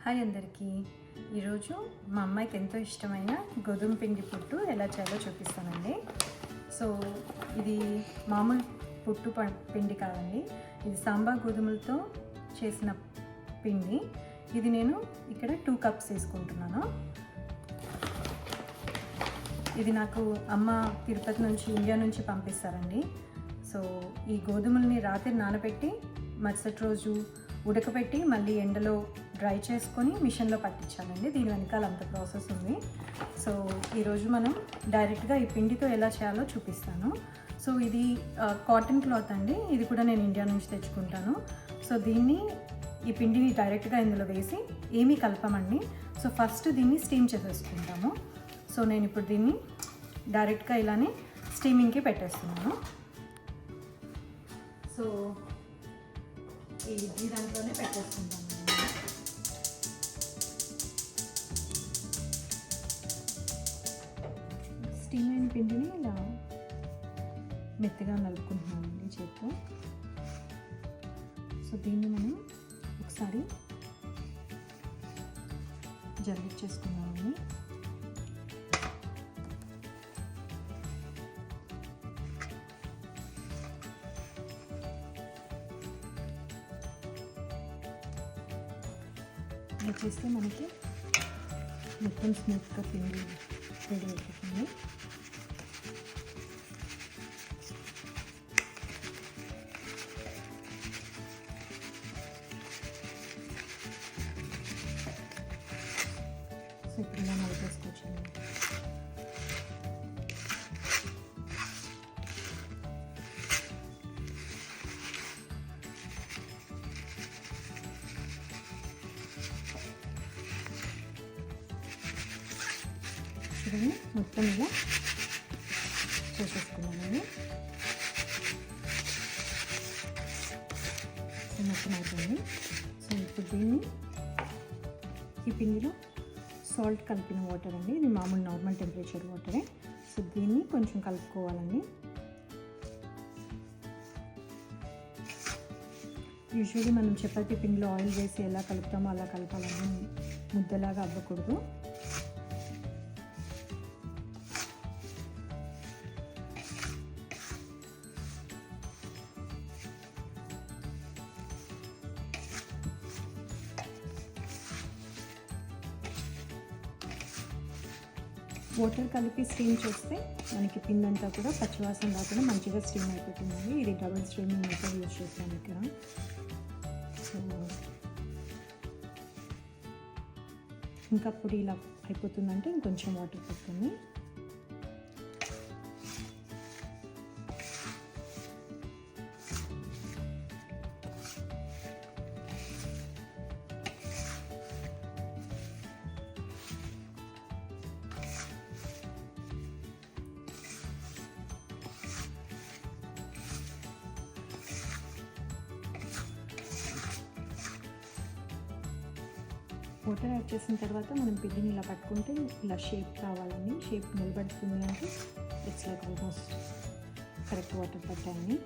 Hi అందరికీ. ఈరోజు మా అమ్మాయికి ఎంతో ఇష్టమైన గోధుమ పిండి పుట్టు ఎలా చేయాలో చూపిస్తానండి. సో ఇది మామూలు పుట్టు పిండి కాదండి, ఇది సాంబార్ గోధుమలతో చేసిన పిండి. ఇది నేను ఇక్కడ 2 కప్స్ తీసుకుంటున్నాను. ఇది నాకు అమ్మ తిరుపతి నుంచి, ఇండియా నుంచి పంపిస్తారండి. సో ఈ గోధుమల్ని రాత్రి నానబెట్టి మరుసటి రోజు ఉడకబెట్టి మళ్ళీ ఎండలో డ్రై చేసుకొని మిషన్లో పట్టించాలండి. దీని వెనకాల అంత ప్రాసెస్ ఉంది. సో ఈరోజు మనం డైరెక్ట్గా ఈ పిండితో ఎలా చేయాలో చూపిస్తాను. సో ఇది కాటన్ క్లాత్ అండి, ఇది కూడా నేను ఇండియా నుంచి తెచ్చుకుంటాను. సో ఈ పిండిని డైరెక్ట్గా ఇందులో వేసి ఏమీ కలపమండి. సో ఫస్ట్ దీన్ని స్టీమ్ చేసేసుకుంటాము. సో నేను ఇప్పుడు దీన్ని డైరెక్ట్గా ఇలానే స్టీమింగ్కి పెట్టేస్తున్నాను. సో ఈ దాంట్లోనే పెట్టేసుకుంటాను. స్టీమ్ అయిన పిండిని ఇలా మెత్తగా నలుపుకుంటున్నామండి చేత్తో. సో దీన్ని మనం ఒకసారి జల్లించేసుకున్నామండి. ఇలా చేస్తే మనకి మొత్తం స్మూత్గా పిండి రెడీ అయిపోతుంది. సో ఇప్పుడు ఇలా నలిపేసుకోవచ్చండి. చూడండి, మొత్తం ఇలా చేసేసుకున్నాను. మొత్తం అయిపోయింది. సో ఇప్పుడు దీన్ని ఈ పిండిలో సాల్ట్ కలిపిన వాటర్ అండి, ఇది మామూలు నార్మల్ టెంపరేచర్ వాటరే. సో దీన్ని కొంచెం కలుపుకోవాలండి. యూజువల్లీ మనం చపాతీ పిండిలో ఆయిల్ వేసి ఎలా కలుపుతామో అలా కలపాలండి, ముద్దలాగా అవ్వకూడదు. వాటర్ కలిపి స్టీమ్ చేస్తే మనకి పిండి అంతా కూడా పచ్చివాసన రాకుండా మంచిగా స్టీమ్ అయిపోతుంది. ఇది డబుల్ స్టీమింగ్ మెథడ్ యూజ్ చేస్తాను ఇక్కడ. సో ఇంకా పొడి ఇలా అయిపోతుందంటే ఇంకొంచెం వాటర్ పడుతుంది. వాటర్ యాడ్ చేసిన తర్వాత మనం పిండిని ఇలా పట్టుకుంటే ఇలా షేప్ కావాలని, షేప్ నిలబడుతుంది అంటే it's like almost correct water పట్టాయని.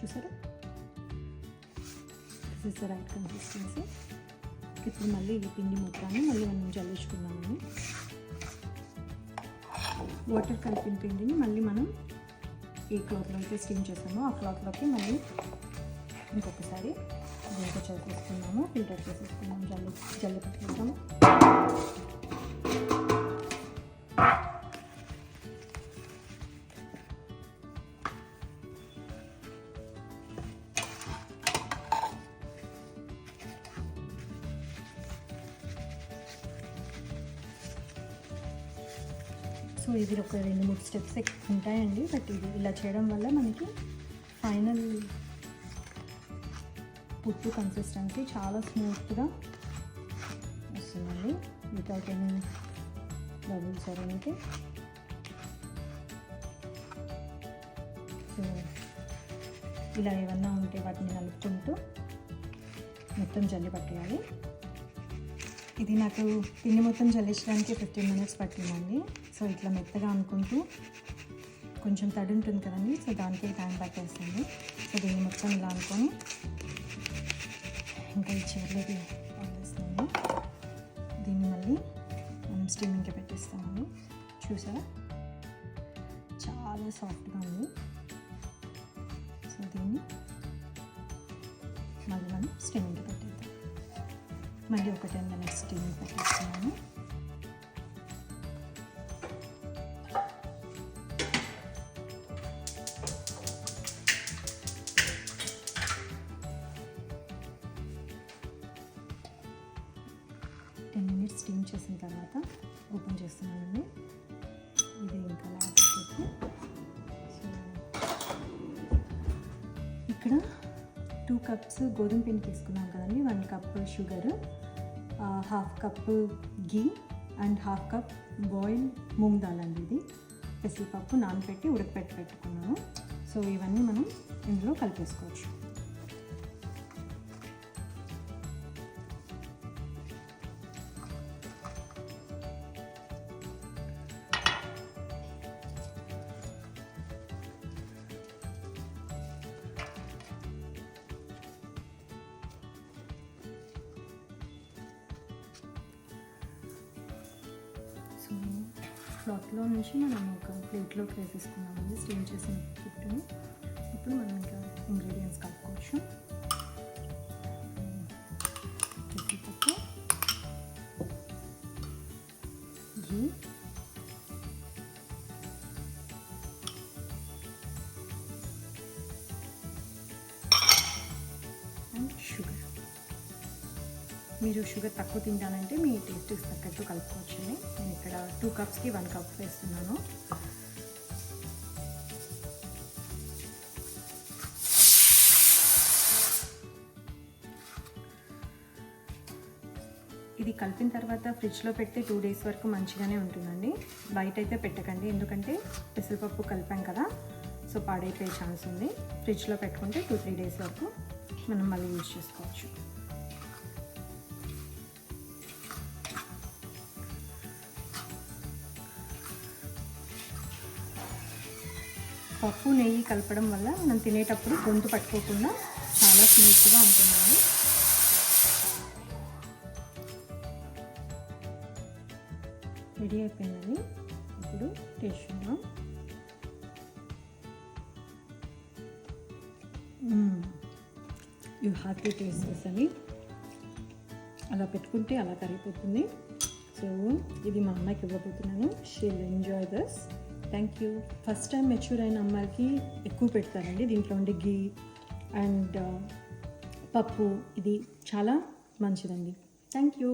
చూసారా, this is the right consistency. ఇప్పుడు మళ్ళీ ఈ పిండి మొత్తాన్ని మళ్ళీ మనం జల్లించుకున్నామని, వాటర్ కలిపిన పిండిని మళ్ళీ మనం ఏ క్లాత్లో అయితే స్టీమ్ చేసామో ఆ క్లాత్లోకి మళ్ళీ ఇంకొకసారి దీంతో చేసేసుకున్నాము, ఫిల్టర్ చేసేసుకున్నాము, జల్లి పెట్టుకుంటాము. సో ఇది ఒక 2-3 స్టెప్స్ ఉంటాయండి, బట్ ఇది ఇలా చేయడం వల్ల మనకి ఫైనల్ పుట్టు కన్సిస్టెన్సీ చాలా స్మూత్గా వస్తుందండి, without any bubbles or anything. So ఇలా ఏమన్నా ఉంటే వాటిని నలుపుకుంటూ మొత్తం జల్లి పట్టేయాలి. ఇది నాకు పిండి మొత్తం జల్లించడానికి 15 minutes పట్టిందండి. సో ఇట్లా మెత్తగా అనుకుంటూ కొంచెం తడి ఉంటుంది కదండి, సో దానికి టైం పట్టేస్తుంది. సో దీన్ని మొత్తం ఇలా అనుకొని ఇంకా ఈ చివరిలోకి వదిలేస్తున్నాను. దీన్ని మళ్ళీ మనం స్టీమింగ్కి పెట్టేస్తాము. చూసారా చాలా సాఫ్ట్గా ఉంది. సో దీన్ని మళ్ళీ మనం స్టీమింగ్కి పెట్టేద్దాం. మళ్ళీ ఒక 10 minutes స్టీమింగ్ పెట్టేస్తున్నాను. స్టీమ్ చేసిన తర్వాత ఓపెన్ చేస్తున్నానండి. ఇది ఇంకా లాస్ట్ స్టెప్. సో ఇక్కడ 2 cups గోధుమ పిండి తీసుకున్నాం కదండి, 1 cup sugar, 1/2 cup ghee and 1/2 cup boil moong dal అండి. ఇది పెసరపప్పు నానబెట్టి ఉడకపెట్టి పెట్టుకున్నాను. సో ఇవన్నీ మనం ఇందులో కలిపేసుకోవచ్చు. క్లాత్లో నుంచి మనం ఒక ప్లేట్లోకి వేసేసుకున్నామండి స్టీమ్ చేసిన ఫుడ్ని. ఇప్పుడు మనం ఇంకా ఇంగ్రీడియంట్స్ కలుపుకోవచ్చు. పెసరపప్పు, ఘీ, అండ్ షుగర్. మీరు షుగర్ తక్కువ తింటానంటే మీ టేస్ట్కి తగ్గట్టు కలుపుకోవచ్చు. నేను ఇక్కడ 2 cupsకి 1 cup వేస్తున్నాను. ఇది కలిపిన తర్వాత ఫ్రిడ్జ్లో పెడితే 2 days వరకు మంచిగానే ఉంటుందండి. బయట అయితే పెట్టకండి, ఎందుకంటే పెసరపప్పు కలిపాం కదా, సో పాడైపోయే ఛాన్స్ ఉంది. ఫ్రిడ్జ్లో పెట్టుకుంటే 2-3 days వరకు మనం మళ్ళీ యూజ్ చేసుకోవచ్చు. పప్పు నెయ్యి కలపడం వల్ల మనం తినేటప్పుడు గొంతు పట్టుకోకుండా చాలా స్మూత్గా ఉంటుందండి. రెడీ అయిపోయిందండి. ఇప్పుడు టేస్ట్ చూద్దాం. You have to taste this అండి. అలా పెట్టుకుంటే అలా కరిగిపోతుంది. సో ఇది మా అమ్మాయికి ఇవ్వబోతున్నాను. She will enjoy this. Thank you. First time mature అయిన అమ్మాయికి ఎక్కువ పెడతారండి. దీంట్లో ఉండే ఘీ అండ్ పప్పు ఇది చాలా మంచిదండి. Thank you.